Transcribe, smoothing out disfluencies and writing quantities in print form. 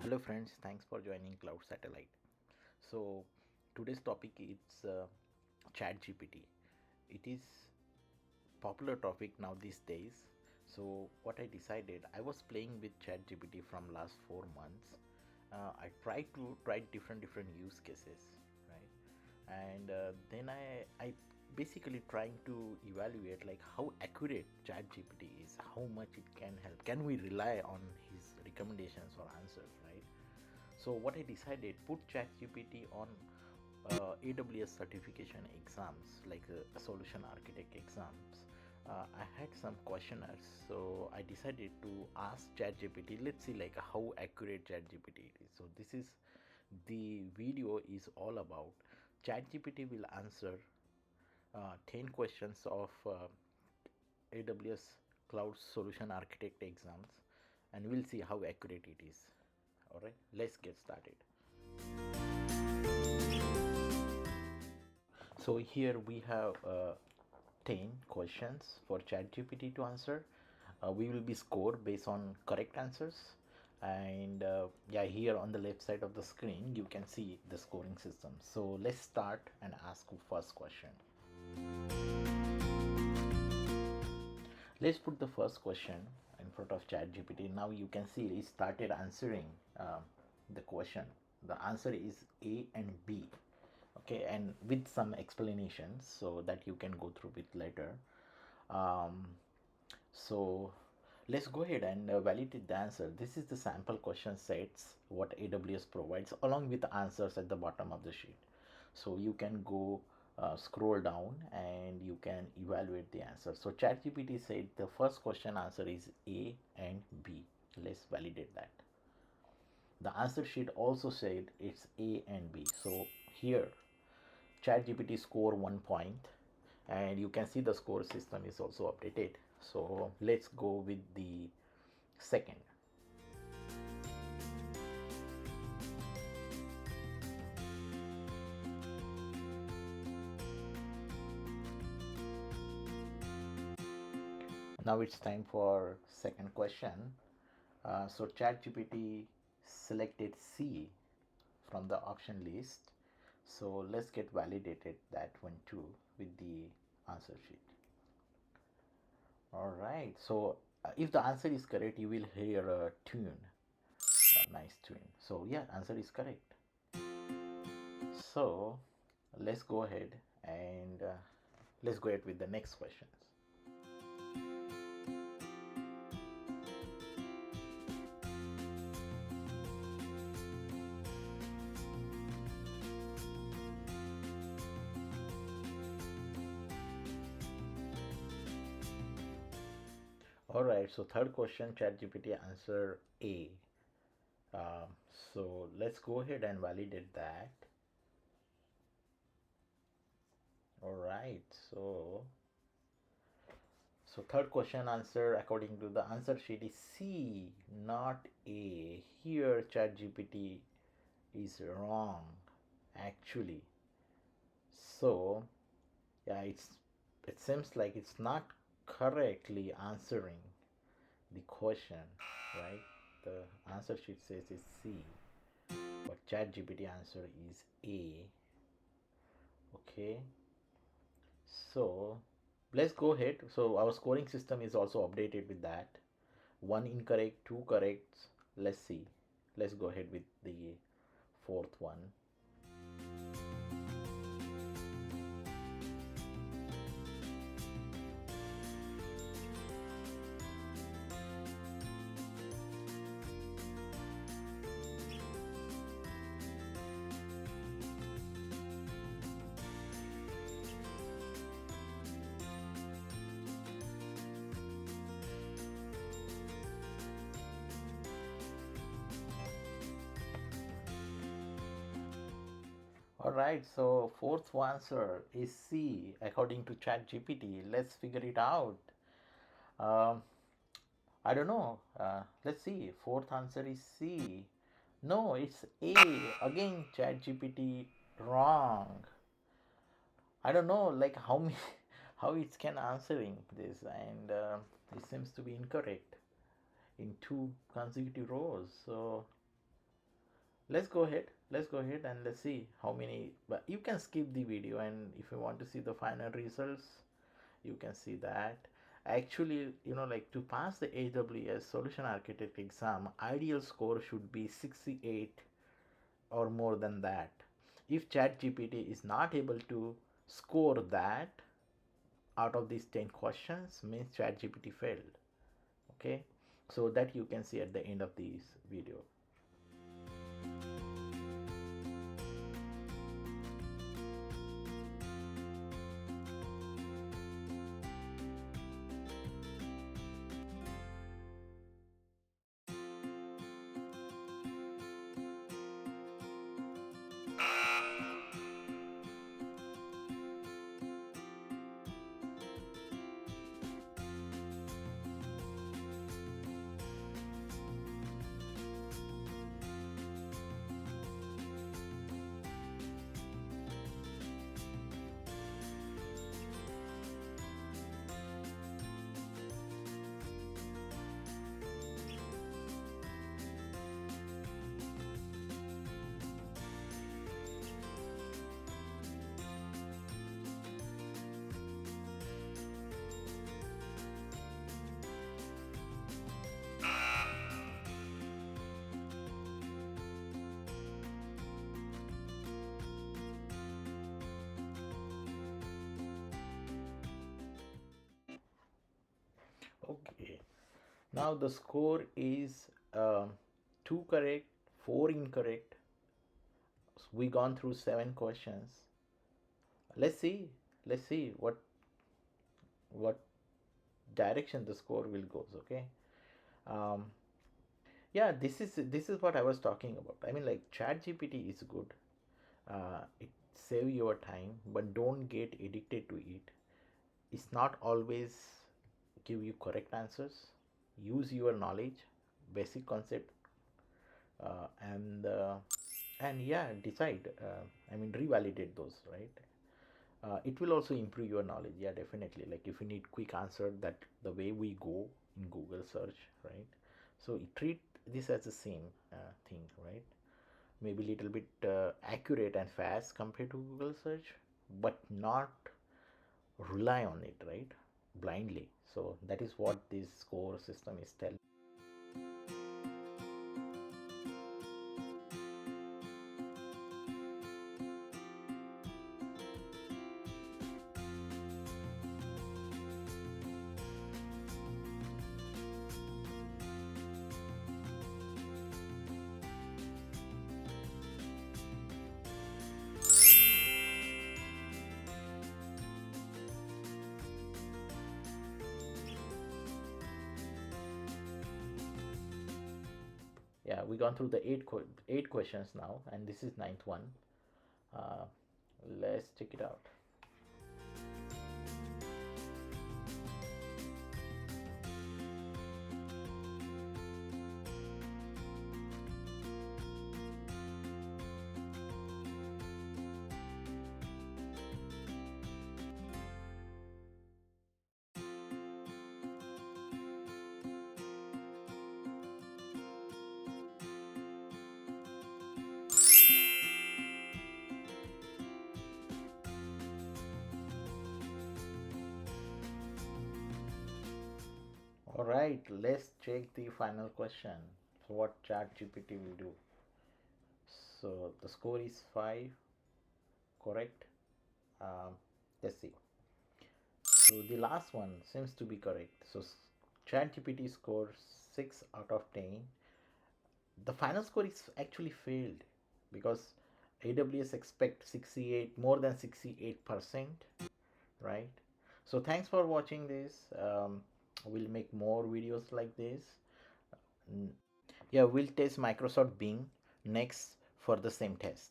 Hello friends, thanks for joining Cloud Satellite. So today's topic is ChatGPT. It is popular topic now these days. So what I decided, I was playing with ChatGPT from last 4 months. I tried to try different use cases, right? And then I basically trying to evaluate like how accurate ChatGPT is, how much it can help. Can we rely on his recommendations or answers, right? So what I decided, put ChatGPT on AWS certification exams like solution architect exams. I had some questionnaires, so I decided to ask ChatGPT. Let's see like how accurate ChatGPT is. So this is the video is all about. ChatGPT will answer 10 questions of AWS Cloud Solution Architect exams, and we'll see how accurate it is. All right, let's get started. So here we have 10 questions for ChatGPT to answer. We will be scored based on correct answers. And yeah, here on the left side of the screen, you can see the scoring system. So let's start and ask first question. Let's put the first question in front of ChatGPT. Now you can see it started answering the question. The answer is A and B. Okay, and with some explanations so that you can go through it later. Um, so let's go ahead and validate the answer. This is the sample question sets what AWS provides along with the answers at the bottom of the sheet. So you can go scroll down and you can evaluate the answer. So ChatGPT said the first question answer is A and B. Let's validate that. The answer sheet also said it's A and B. So here ChatGPT score 1 point, and you can see the score system is also updated. So let's go with the second. Now it's time for second question. So ChatGPT selected C from the option list. So let's get validated that one too with the answer sheet. All right. So if the answer is correct, you will hear a tune, a nice tune. So yeah, answer is correct. So let's go ahead and let's go ahead with the next questions. All right, so third question, ChatGPT answer A. So let's go ahead and validate that. All right, so third question answer according to the answer sheet is C, not A. Here ChatGPT is wrong actually. So yeah, it seems like it's not correctly answering the question, right? The answer sheet says it's C, but ChatGPT answer is A. Okay, so let's go ahead. So our scoring system is also updated with that. One incorrect, two correct. Let's see. Let's go ahead with the fourth one. All right, so fourth answer is C according to ChatGPT. Let's figure it out. Um, I don't know. Let's see. Fourth answer is C. No, it's A. Again, ChatGPT wrong. I don't know, like how me, how it can answering this, and it seems to be incorrect in two consecutive rows. So let's go ahead and let's see how many. But you can skip the video, and if you want to see the final results, you can see that. Actually, like, to pass the AWS solution architect exam, ideal score should be 68 or more than that. If ChatGPT is not able to score that out of these 10 questions, means ChatGPT failed. Okay, so that you can see at the end of this video. Okay, now the score is two correct, four incorrect. So we gone through 7 questions. Let's see, let's see what direction the score will goes. Okay. Um, yeah, this is what I was talking about. I mean, like, ChatGPT is good. It save your time, but don't get addicted to it. It's not always give you correct answers. Use your knowledge, basic concept, and yeah, decide. I mean, revalidate those, right? It will also improve your knowledge. Yeah, definitely. Like, if you need quick answer, that the way we go in Google search, right? So treat this as the same thing, right? Maybe little bit accurate and fast compared to Google search, but not rely on it, right? Blindly. So that is what this score system is telling. Yeah, we gone through the eight questions now, and this is ninth one. uh, let's check it out. All right, let's check the final question. So what ChatGPT will do. So the score is 5, correct. um, let's see. So the last one seems to be correct. So ChatGPT scores 6 out of 10. The final score is actually failed because AWS expect 68, more than 68%, right? So thanks for watching this. We'll make more videos like this. Yeah, we'll test Microsoft Bing next for the same test.